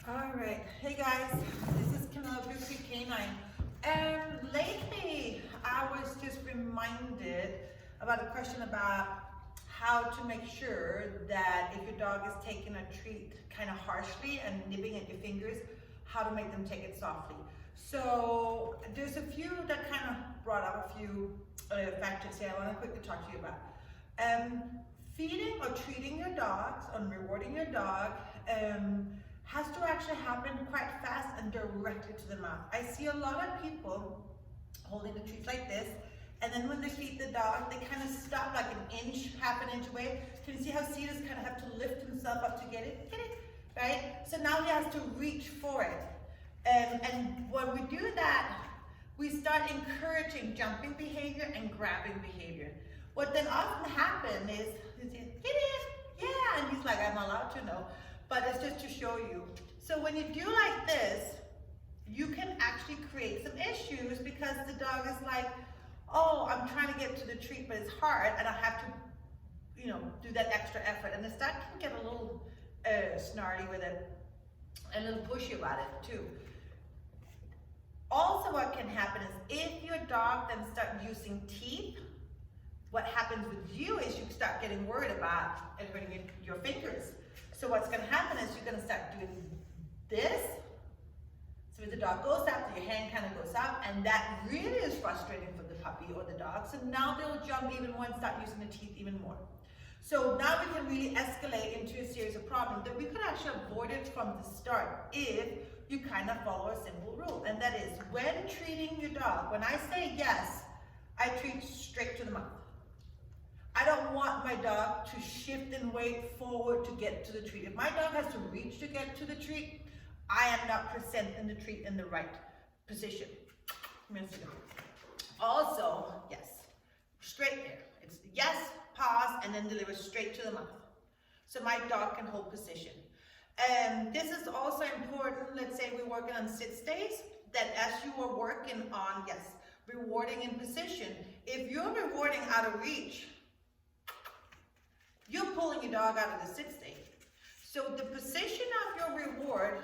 All right, hey guys, this is Canine. Lately, I was just reminded about a question about how to make sure that if your dog is taking a treat kind of harshly and nibbling at your fingers, how to make them take it softly. So there's a few that kind of brought up a few factors here I want to quickly talk to you about. Um, Feeding or treating your dogs and rewarding your dog has to actually happen quite fast and directly to the mouth. I see a lot of people holding the treats like this, and then when they feed the dog, they kind of stop like an inch, half an inch away. Can you see how Cetus kind of have to lift himself up to get it? Get it? Right? So now he has to reach for it. And when we do that, we start encouraging jumping behavior and grabbing behavior. What then often happens is, get it? Yeah, and he's like, I'm allowed to know. But it's just to show you. So when you do like this, you can actually create some issues because the dog is like, oh, I'm trying to get to the treat, but it's hard, and I have to, do that extra effort. And the dog can get a little snarly with it, and a little pushy about it too. Also, what can happen is if your dog then starts using teeth, what happens with you is you start getting worried about it hurting your fingers. So what's going to happen is you're going to start doing this. So if the dog goes up, your hand kind of goes up, and that really is frustrating for the puppy or the dog. So now they'll jump even more and start using the teeth even more. So now we can really escalate into a series of problems that we could actually avoid it from the start if you kind of follow a simple rule. And that is, when treating your dog, when I say yes, I treat straight to the mouth. I don't want my dog to shift and wait forward to get to the treat. If my dog has to reach to get to the treat, I am not presenting the treat in the right position. Also, yes, straight there. It's yes, pause, and then deliver straight to the mouth. So my dog can hold position. And this is also important, let's say we're working on sit stays, that as you are working on, yes, rewarding in position, if you're rewarding out of reach, you're pulling your dog out of the sit state. So the position of your reward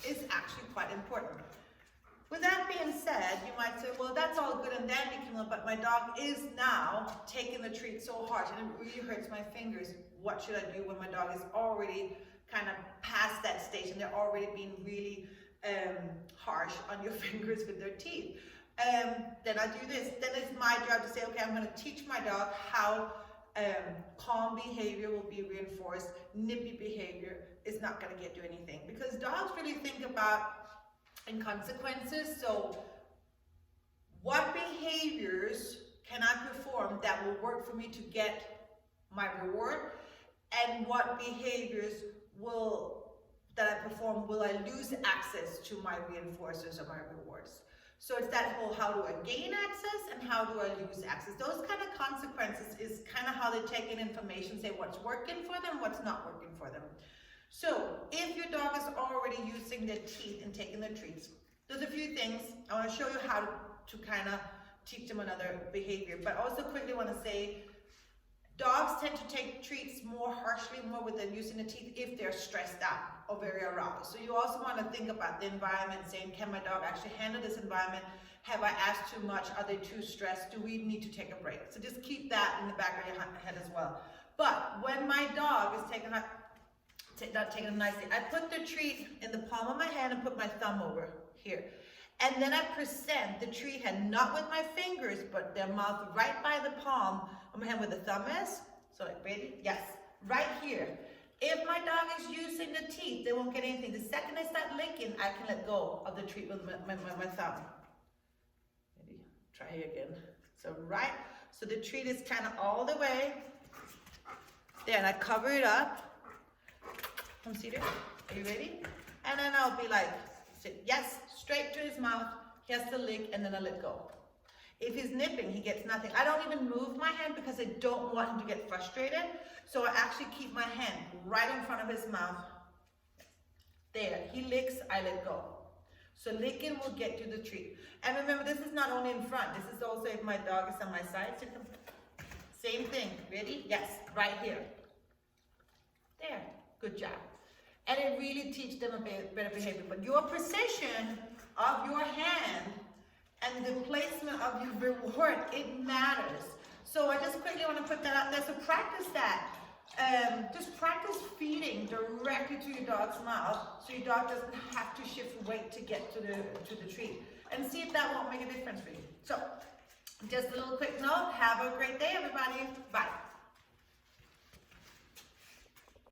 is actually quite important. With that being said, you might say, well, that's all good and dandy, Camilla, but my dog is now taking the treat so hard and it really hurts my fingers. What should I do when my dog is already kind of past that stage and they're already being really harsh on your fingers with their teeth? Then I do this. Then it's my job to say, okay, I'm going to teach my dog how calm behavior will be reinforced. Nippy behavior is not going to get you anything because dogs really think about in consequences. So what behaviors can I perform that will work for me to get my reward, and what behaviors that I perform will I lose access to my reinforcers or my rewards? So it's that whole, how do I gain access and how do I lose access? Those kind of consequences is kind of how they take in information, say what's working for them, what's not working for them. So if your dog is already using their teeth and taking their treats, there's a few things. I want to show you how to kind of teach them another behavior, but also quickly want to say, dogs tend to take treats more harshly, more with them using the teeth if they're stressed out or very aroused. So you also want to think about the environment, saying, can my dog actually handle this environment? Have I asked too much? Are they too stressed? Do we need to take a break? So just keep that in the back of your head as well. But when my dog is not taking them nicely, I put the treat in the palm of my hand and put my thumb over here. And then I present the treat hand, not with my fingers, but their mouth right by the palm of my hand where the thumb is. So like, ready? Yes, right here. If my dog is using the teeth, they won't get anything. The second they start licking, I can let go of the treat with my thumb. Maybe try again. So right, so the treat is kind of all the way there, and I cover it up. Come see there. Are you ready? And then I'll be like, yes, straight to his mouth. He has to lick, and then I let go. If he's nipping, he gets nothing. I don't even move my hand because I don't want him to get frustrated. So I actually keep my hand right in front of his mouth. There, he licks, I let go. So licking will get you the treat. And remember, this is not only in front. This is also if my dog is on my side. Same thing. Ready? Yes, right here. There. Good job. And it really teaches them a better behavior. But your precision of your hand and the placement of your reward, it matters. So I just quickly want to put that out there. So practice that. Just practice feeding directly to your dog's mouth so your dog doesn't have to shift weight to get to the treat. And see if that won't make a difference for you. So just a little quick note. Have a great day, everybody. Bye.